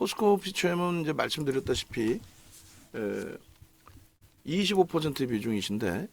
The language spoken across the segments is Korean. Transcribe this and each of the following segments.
포스코 피처엠은 이제 말씀드렸다시피 25% 비중이신데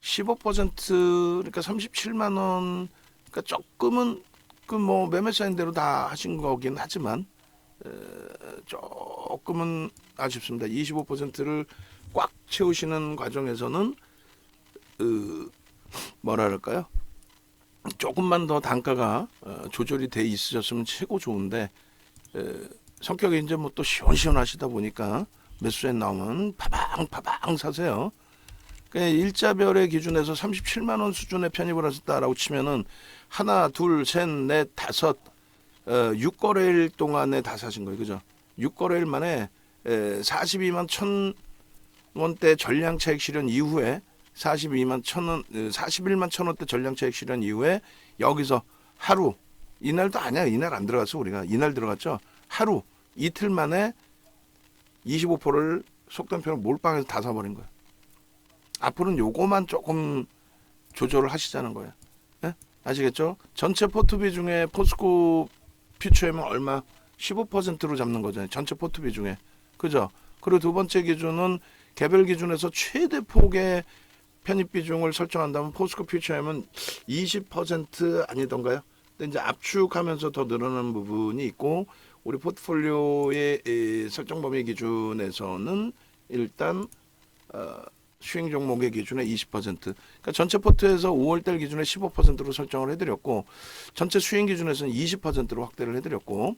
15% 그러니까 37만 원 그러니까 조금은 그 뭐 매매 사인 대로 다 하신 거긴 하지만 조금은 아쉽습니다. 25%를 꽉 채우시는 과정에서는 뭐랄까요? 조금만 더 단가가 조절이 돼 있으셨으면 최고 좋은데 성격이 이제 뭐 또 시원시원하시다 보니까 매수에 나오면 파방 사세요. 그러니까 일자별의 기준에서 37만 원 수준에 편입을 하셨다라고 치면은 하나, 둘, 셋, 넷, 다섯 6거래일 동안에 다 사신 거예요. 그죠? 6거래일 만에 42만 1,000원대 전량 차익 실현 이후에 42만 1,000원, 41만 1,000원대 전량 차익 실현 이후에 여기서 하루, 이날도 아니야. 이날 안 들어갔어. 우리가. 이날 들어갔죠. 하루, 이틀 만에 25%를 속단표를 몰빵해서 다 사버린 거예요. 앞으로는 요거만 조금 조절을 하시자는 거예요. 네? 아시겠죠? 전체 포트비 중에 포스코 퓨처엠은 얼마? 15%로 잡는 거잖아요. 전체 포트비 중에. 그죠? 그리고 두 번째 기준은 개별 기준에서 최대 폭의 편입 비중을 설정한다면 포스코 퓨처엠은 20% 아니던가요? 근데 이제 압축하면서 더 늘어나는 부분이 있고 우리 포트폴리오의 설정 범위 기준에서는 일단 수익 종목의 기준에 20%. 그러니까 전체 포트에서 5월달 기준에 15%로 설정을 해드렸고 전체 수익 기준에서는 20%로 확대를 해드렸고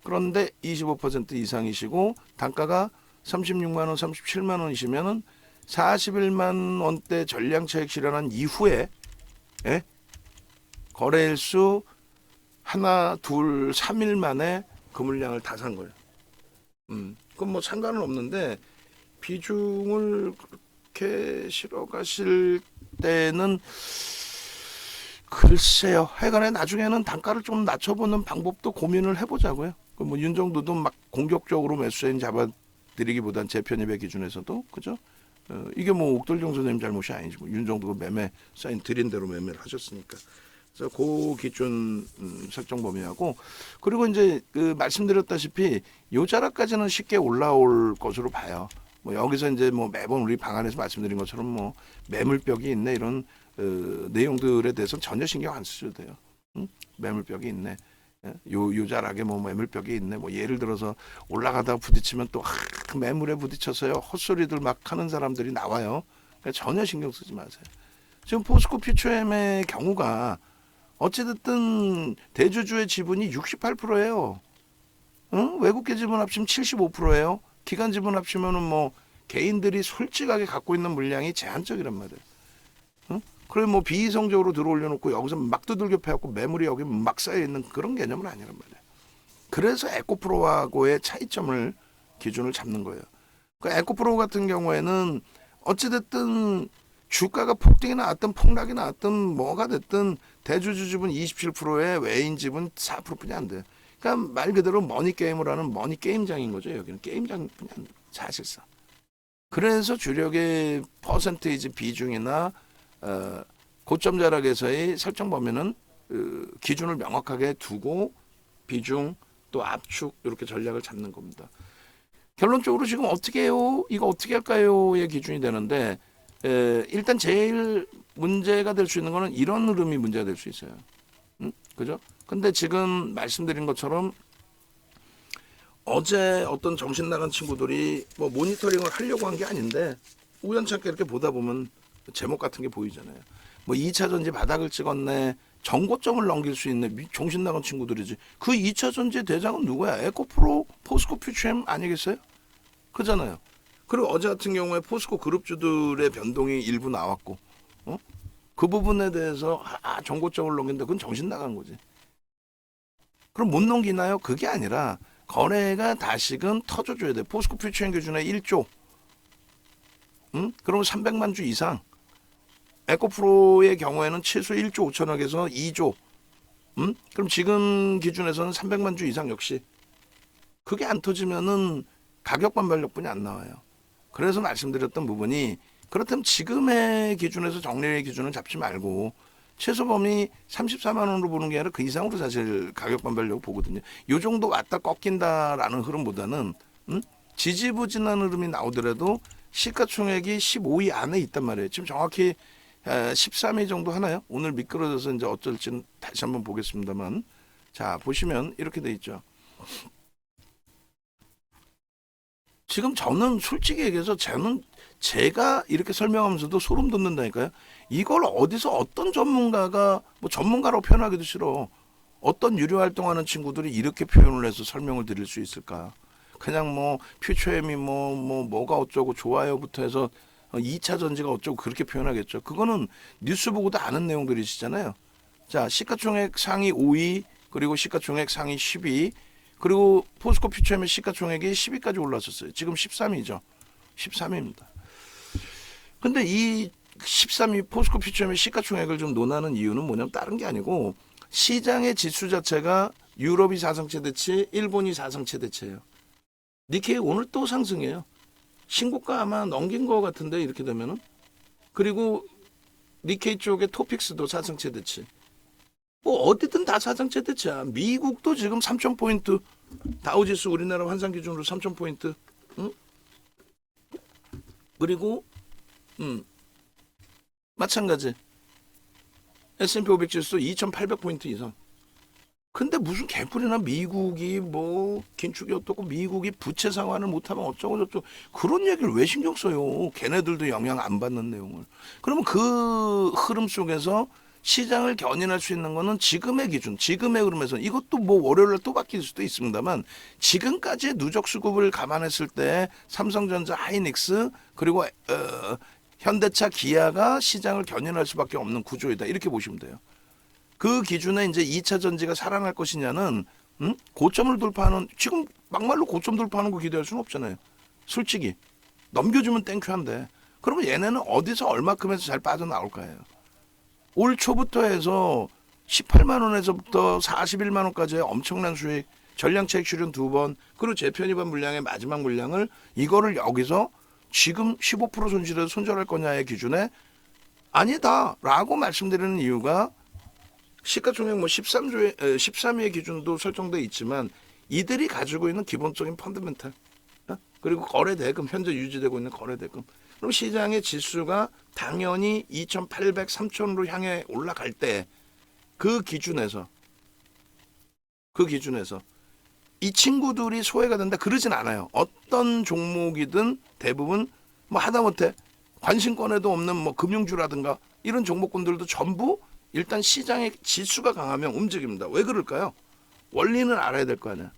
그런데 25% 이상이시고 단가가 36만 원, 37만 원이시면은 41만 원대 전량 차익 실현한 이후에 거래일 수 하나, 둘, 3일 만에 그 물량을 다 산 거예요. 그건 뭐 상관은 없는데 비중을 그렇게 실어 가실 때는 글쎄요. 하여간에 나중에는 단가를 좀 낮춰보는 방법도 고민을 해보자고요. 뭐 윤정도도 막 공격적으로 매수인 잡아드리기보단 재편입의 기준에서도 그죠? 이게 뭐 옥돌정 선생님 잘못이 아니지 뭐 윤정도가 매매 사인 드린 대로 매매를 하셨으니까. 그래서 그 기준 설정 범위하고 그리고 이제 그 말씀드렸다시피 요 자락까지는 쉽게 올라올 것으로 봐요. 뭐 여기서 이제 뭐 매번 우리 방안에서 말씀드린 것처럼 뭐 매물벽이 있네 이런 내용들에 대해서는 전혀 신경 안 쓰셔도 돼요. 매물벽이 있네. 요 자락에 뭐 매물벽이 있네. 뭐 예를 들어서 올라가다가 부딪히면 또 매물에 부딪혀서요 헛소리들 막 하는 사람들이 나와요. 그러니까 전혀 신경 쓰지 마세요. 지금 포스코 퓨처엠의 경우가 어찌됐든 대주주의 지분이 68%예요. 외국계 지분 합치면 75%예요. 기관 지분 합치면은 뭐 개인들이 솔직하게 갖고 있는 물량이 제한적이란 말이에요. 그래 뭐 비이성적으로 들어올려놓고 여기서 막 두들겨 패갖고 매물이 여기 막 쌓여 있는 그런 개념은 아니란 말이에요. 그래서 에코프로하고의 차이점을 기준을 잡는 거예요. 그 에코프로 같은 경우에는 어찌됐든 주가가 폭등이 나왔든 폭락이 나왔든 뭐가 됐든 대주주 지분 27%에 외인 지분 4%뿐이 안 돼요. 그러니까 말 그대로 머니 게임을 하는 머니 게임장인 거죠. 여기는 게임장뿐이 안 돼요. 사실상. 그래서 주력의 퍼센테이지 비중이나 고점 자락에서의 설정 범위는 기준을 명확하게 두고 비중 또 압축 이렇게 전략을 잡는 겁니다. 결론적으로 지금 어떻게 해요? 이거 어떻게 할까요?의 기준이 되는데 일단 제일 문제가 될 수 있는 거는 이런 흐름이 문제가 될 수 있어요. 그죠? 근데 지금 말씀드린 것처럼 어제 어떤 정신 나간 친구들이 뭐 모니터링을 하려고 한 게 아닌데 우연찮게 이렇게 보다 보면 제목 같은 게 보이잖아요. 뭐 2차 전지 바닥을 찍었네. 정고점을 넘길 수 있네. 정신 나간 친구들이지. 그 2차 전지 대장은 누구야? 에코프로, 포스코 퓨처엠 아니겠어요? 그잖아요. 그리고 어제 같은 경우에 포스코 그룹주들의 변동이 일부 나왔고, 그 부분에 대해서 정고점을 넘긴다. 그건 정신 나간 거지. 그럼 못 넘기나요? 그게 아니라 거래가 다시금 터져줘야 돼. 포스코 퓨처엠 기준에 1조. 그럼 300만 주 이상. 에코프로의 경우에는 최소 1조 5천억에서 2조. 그럼 지금 기준에서는 300만 주 이상 역시. 그게 안 터지면은 가격 반발력뿐이 안 나와요. 그래서 말씀드렸던 부분이 그렇다면 지금의 기준에서 정리의 기준을 잡지 말고 최소 범위 34만 원으로 보는 게 아니라 그 이상으로 사실 가격 반발력을 보거든요. 요 정도 왔다 꺾인다라는 흐름보다는 지지부진한 흐름이 나오더라도 시가총액이 15위 안에 있단 말이에요. 지금 정확히 13위 정도 하나요? 오늘 미끄러져서 이제 어쩔지는 다시 한번 보겠습니다만, 자 보시면 이렇게 돼 있죠. 지금 저는 솔직히 얘기해서 제가 이렇게 설명하면서도 소름 돋는다니까요. 이걸 어디서 어떤 전문가가, 뭐 전문가라고 표현하기도 싫어, 어떤 유료 활동하는 친구들이 이렇게 표현을 해서 설명을 드릴 수 있을까? 그냥 뭐 퓨처엠이 뭐가 어쩌고 좋아요부터 해서 2차 전지가 어쩌고 그렇게 표현하겠죠. 그거는 뉴스 보고도 아는 내용들이시잖아요. 자, 시가총액 상위 5위, 그리고 시가총액 상위 10위, 그리고 포스코 퓨처엠의 시가총액이 10위까지 올랐었어요. 지금 13위죠. 13위입니다. 근데 이 13위 포스코 퓨처엠의 시가총액을 좀 논하는 이유는 뭐냐면 다른 게 아니고, 시장의 지수 자체가 유럽이 4상 최대치, 일본이 4상 최대치예요. 니케이 오늘 또 상승해요. 신고가 아마 넘긴 것 같은데 이렇게 되면은. 그리고 니케이 쪽의 토픽스도 4상 최대치. 뭐 어디든 다 4상 최대치야. 미국도 지금 3,000포인트, 다우지수 우리나라 환산 기준으로 3,000포인트. 응? 그리고 마찬가지 S&P 500 지수 2,800포인트 이상. 근데 무슨 개뿔이나 미국이 뭐 긴축이 어떻고 미국이 부채 상환을 못하면 어쩌고 저쩌고 그런 얘기를 왜 신경 써요. 걔네들도 영향 안 받는 내용을. 그러면 그 흐름 속에서 시장을 견인할 수 있는 거는 지금의 기준, 지금의 흐름에서, 이것도 뭐 월요일날 또 바뀔 수도 있습니다만, 지금까지의 누적 수급을 감안했을 때 삼성전자, 하이닉스, 그리고 현대차, 기아가 시장을 견인할 수밖에 없는 구조이다, 이렇게 보시면 돼요. 그 기준에 이제 2차 전지가 살아날 것이냐는 고점을 돌파하는, 지금 막말로 고점 돌파하는 거 기대할 수는 없잖아요. 솔직히 넘겨주면 땡큐한데, 그러면 얘네는 어디서 얼마큼 해서 잘 빠져나올까요? 올 초부터 해서 18만 원에서부터 41만 원까지의 엄청난 수익, 전량차익 출현 2번, 그리고 재편입한 물량의 마지막 물량을, 이거를 여기서 지금 15% 손실해서 손절할 거냐의 기준에 아니다라고 말씀드리는 이유가, 시가총액 뭐 13위의 기준도 설정돼 있지만 이들이 가지고 있는 기본적인 펀더멘탈, 그리고 거래대금, 현재 유지되고 있는 거래대금, 그럼 시장의 지수가 당연히 2,800, 3,000으로 향해 올라갈 때 그 기준에서 이 친구들이 소외가 된다 그러진 않아요. 어떤 종목이든 대부분 뭐 하다못해 관심권에도 없는 뭐 금융주라든가 이런 종목군들도 전부 일단 시장의 지수가 강하면 움직입니다. 왜 그럴까요? 원리는 알아야 될 거 아니야.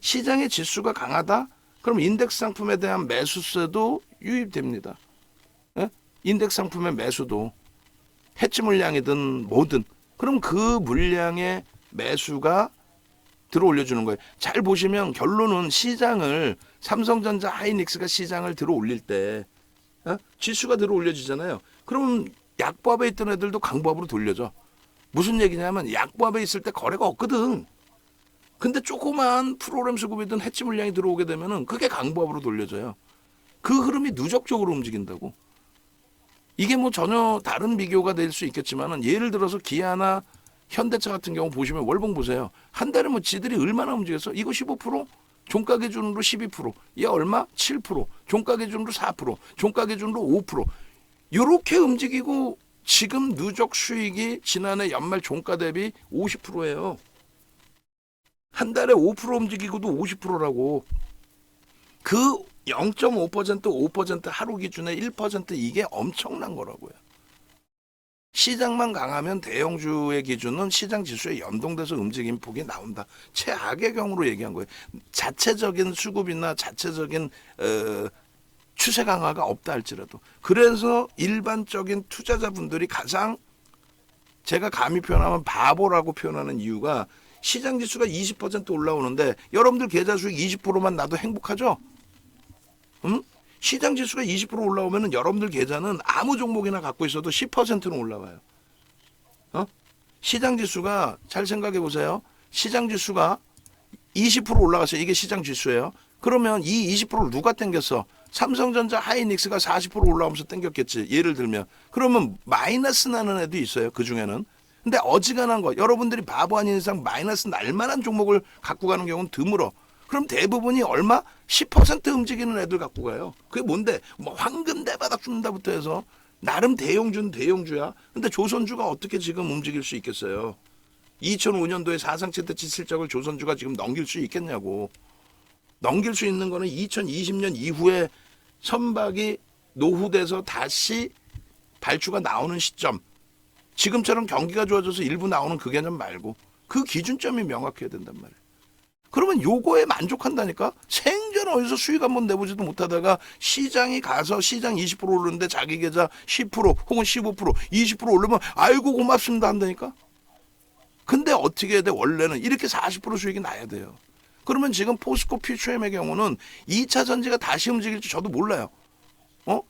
시장의 지수가 강하다? 그럼 인덱스 상품에 대한 매수세도 유입됩니다. 예? 인덱스 상품의 매수도 해치 물량이든 뭐든, 그럼 그 물량의 매수가 들어올려주는 거예요. 잘 보시면 결론은, 시장을 삼성전자, 하이닉스가 시장을 들어올릴 때 지수가 들어올려지잖아요. 그럼 약보합에 있던 애들도 강보합으로 돌려져. 무슨 얘기냐면 약보합에 있을 때 거래가 없거든. 근데 조그만 프로그램 수급이든 해치 물량이 들어오게 되면은 그게 강보합으로 돌려져요. 그 흐름이 누적적으로 움직인다고. 이게 뭐 전혀 다른 비교가 될 수 있겠지만은, 예를 들어서 기아나 현대차 같은 경우 보시면 월봉 보세요. 한 달에 뭐 지들이 얼마나 움직였어? 이거 15%? 종가 기준으로 12%. 얘 얼마? 7%. 종가 기준으로 4%. 종가 기준으로 5%. 요렇게 움직이고, 지금 누적 수익이 지난해 연말 종가 대비 50%예요. 한 달에 5% 움직이고도 50%라고. 그 0.5%, 5% 하루 기준에 1%, 이게 엄청난 거라고요. 시장만 강하면 대형주의 기준은 시장 지수에 연동돼서 움직임 폭이 나온다. 최악의 경우로 얘기한 거예요. 자체적인 수급이나 자체적인 추세 강화가 없다 할지라도. 그래서 일반적인 투자자분들이 가장, 제가 감히 표현하면 바보라고 표현하는 이유가, 시장 지수가 20% 올라오는데 여러분들 계좌 수익 20%만 나도 행복하죠? 시장 지수가 20% 올라오면 여러분들 계좌는 아무 종목이나 갖고 있어도 10%는 올라와요. 시장 지수가, 잘 생각해 보세요. 시장 지수가 20% 올라갔어요. 이게 시장 지수예요. 그러면 이 20%를 누가 땡겼어? 삼성전자, 하이닉스가 40% 올라오면서 땡겼겠지. 예를 들면. 그러면 마이너스 나는 애도 있어요. 그 중에는. 근데 어지간한 거, 여러분들이 바보 아닌 이상 마이너스 날 만한 종목을 갖고 가는 경우는 드물어. 그럼 대부분이 얼마? 10% 움직이는 애들 갖고 가요. 그게 뭔데? 뭐 황금 대바닥 줍는다부터 해서 나름 대형주는 대형주야. 근데 조선주가 어떻게 지금 움직일 수 있겠어요? 2005년도에 사상 최대치 실적을 조선주가 지금 넘길 수 있겠냐고. 넘길 수 있는 거는 2020년 이후에 선박이 노후돼서 다시 발주가 나오는 시점. 지금처럼 경기가 좋아져서 일부 나오는 그 개념 말고 그 기준점이 명확해야 된단 말이에요. 그러면 요거에 만족한다니까? 생전 어디서 수익 한번 내보지도 못하다가 시장이 가서 시장 20% 오르는데 자기 계좌 10% 혹은 15% 20% 오르면 아이고 고맙습니다 한다니까? 근데 어떻게 해야 돼? 원래는 이렇게 40% 수익이 나야 돼요. 그러면 지금 포스코 퓨처엠의 경우는 2차 전지가 다시 움직일지 저도 몰라요.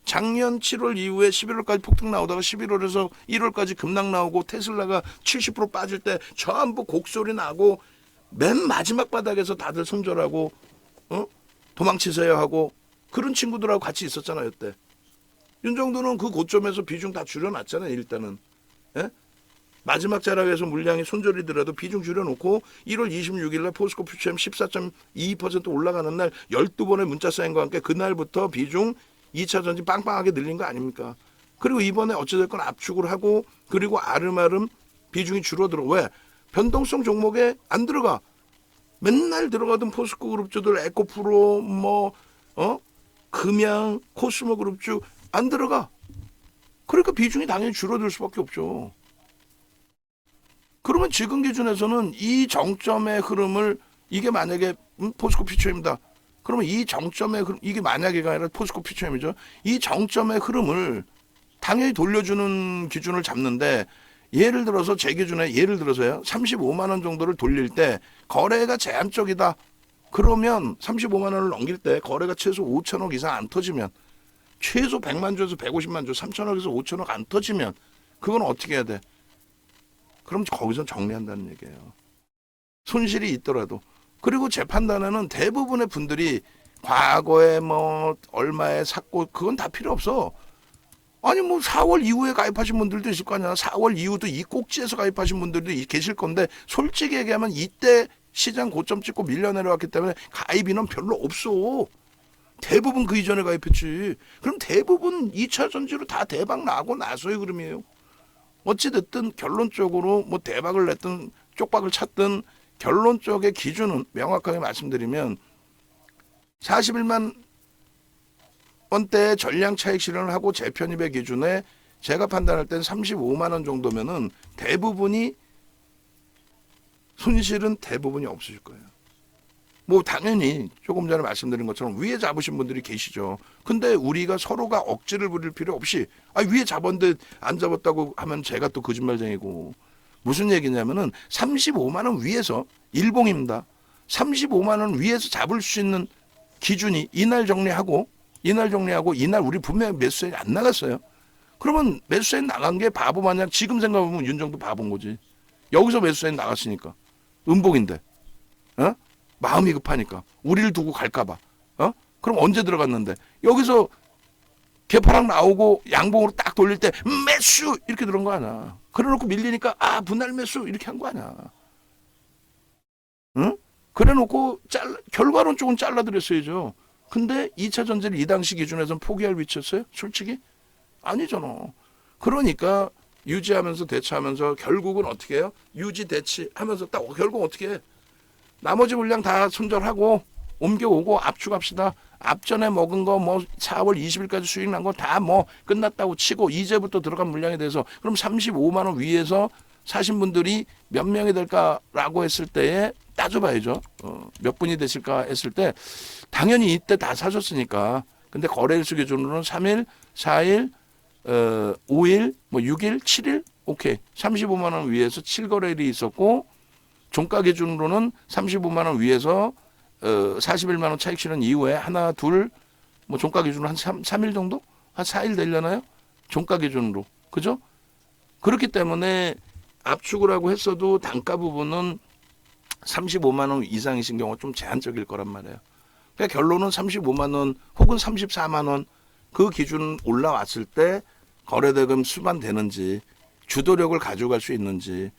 작년 7월 이후에 11월까지 폭등 나오다가 11월에서 1월까지 급락 나오고 테슬라가 70% 빠질 때 전부 곡소리 나고 맨 마지막 바닥에서 다들 손절하고 도망치세요 하고 그런 친구들하고 같이 있었잖아요. 이때. 윤정도는 그 고점에서 비중 다 줄여놨잖아요. 일단은. 예? 마지막 자락에서 물량이 손절이더라도 비중 줄여놓고 1월 26일 날 포스코 퓨처엠 14.22% 올라가는 날 12번의 문자 사인과 함께 그날부터 비중 2차 전지 빵빵하게 늘린 거 아닙니까? 그리고 이번에 어찌됐건 압축을 하고 그리고 아름아름 비중이 줄어들어. 왜? 변동성 종목에 안 들어가. 맨날 들어가던 포스코 그룹주들 에코프로 금양 코스모 그룹주 안 들어가. 그러니까 비중이 당연히 줄어들 수밖에 없죠. 그러면 지금 기준에서는 이 정점의 흐름을 이게 만약에 포스코 퓨처입니다. 그러면 이 정점의 흐름, 이게 만약에가 아니라 포스코 퓨처엠이죠. 이 정점의 흐름을 당연히 돌려주는 기준을 잡는데 예를 들어서 제 기준에 예를 들어서요. 35만 원 정도를 돌릴 때 거래가 제한적이다. 그러면 35만 원을 넘길 때 거래가 최소 5천억 이상 안 터지면 최소 100만 주에서 150만 주, 3천억에서 5천억 안 터지면 그건 어떻게 해야 돼? 그럼 거기서 정리한다는 얘기예요. 손실이 있더라도. 그리고 제 판단에는 대부분의 분들이 과거에 얼마에 샀고 그건 다 필요 없어. 아니 4월 이후에 가입하신 분들도 있을 거 아니야. 4월 이후도 이 꼭지에서 가입하신 분들도 계실 건데 솔직히 얘기하면 이때 시장 고점 찍고 밀려 내려왔기 때문에 가입 인원 별로 없어. 대부분 그 이전에 가입했지. 그럼 대부분 2차 전지로 다 대박 나고 나서의 흐름이에요. 어찌됐든 결론적으로 대박을 냈든 쪽박을 찼든 결론적의 기준은 명확하게 말씀드리면 41만 원대 전량 차익 실현을 하고 재편입의 기준에 제가 판단할 땐 35만 원 정도면은 대부분이 손실은 대부분이 없으실 거예요. 당연히 조금 전에 말씀드린 것처럼 위에 잡으신 분들이 계시죠. 근데 우리가 서로가 억지를 부릴 필요 없이 위에 잡았는데 안 잡았다고 하면 제가 또 거짓말쟁이고 무슨 얘기냐면은 35만 원 위에서 일봉입니다. 35만 원 위에서 잡을 수 있는 기준이 이날 정리하고 이날 우리 분명히 매수세이 안 나갔어요. 그러면 매수세이 나간 게 바보 마냥 지금 생각해보면 윤정도 바본 거지. 여기서 매수세이 나갔으니까 음봉인데 마음이 급하니까 우리를 두고 갈까봐 그럼 언제 들어갔는데 여기서 개파락 나오고 양봉으로 딱 돌릴 때 매수 이렇게 들어온 거 아니야. 그래놓고 밀리니까 분할 매수 이렇게 한 거 아니야. 응? 그래놓고 결과론 쪽은 잘라드렸어야죠. 근데 2차 전지를 이 당시 기준에서는 포기할 위치였어요? 솔직히? 아니잖아. 그러니까 유지하면서 대처하면서 결국은 어떻게 해요? 유지 대치하면서 딱 결국 어떻게 해? 나머지 물량 다 손절하고 옮겨오고 압축합시다. 앞전에 먹은 거 4월 20일까지 수익 난 거 다 끝났다고 치고 이제부터 들어간 물량에 대해서 그럼 35만 원 위에서 사신 분들이 몇 명이 될까라고 했을 때에 따져봐야죠. 몇 분이 되실까 했을 때 당연히 이때 다 사셨으니까. 근데 거래일수 기준으로는 3일, 4일, 5일, 6일, 7일 오케이. 35만 원 위에서 7거래일이 있었고 종가 기준으로는 35만 원 위에서 41만 원 차익 실현 이후에 하나, 둘, 종가 기준으로 한 3일 정도? 한 4일 되려나요? 종가 기준으로. 그죠? 그렇기 때문에 압축을 하고 했어도 단가 부분은 35만 원 이상이신 경우가 좀 제한적일 거란 말이에요. 그러니까 결론은 35만 원 혹은 34만 원 그 기준 올라왔을 때 거래대금 수반되는지 주도력을 가져갈 수 있는지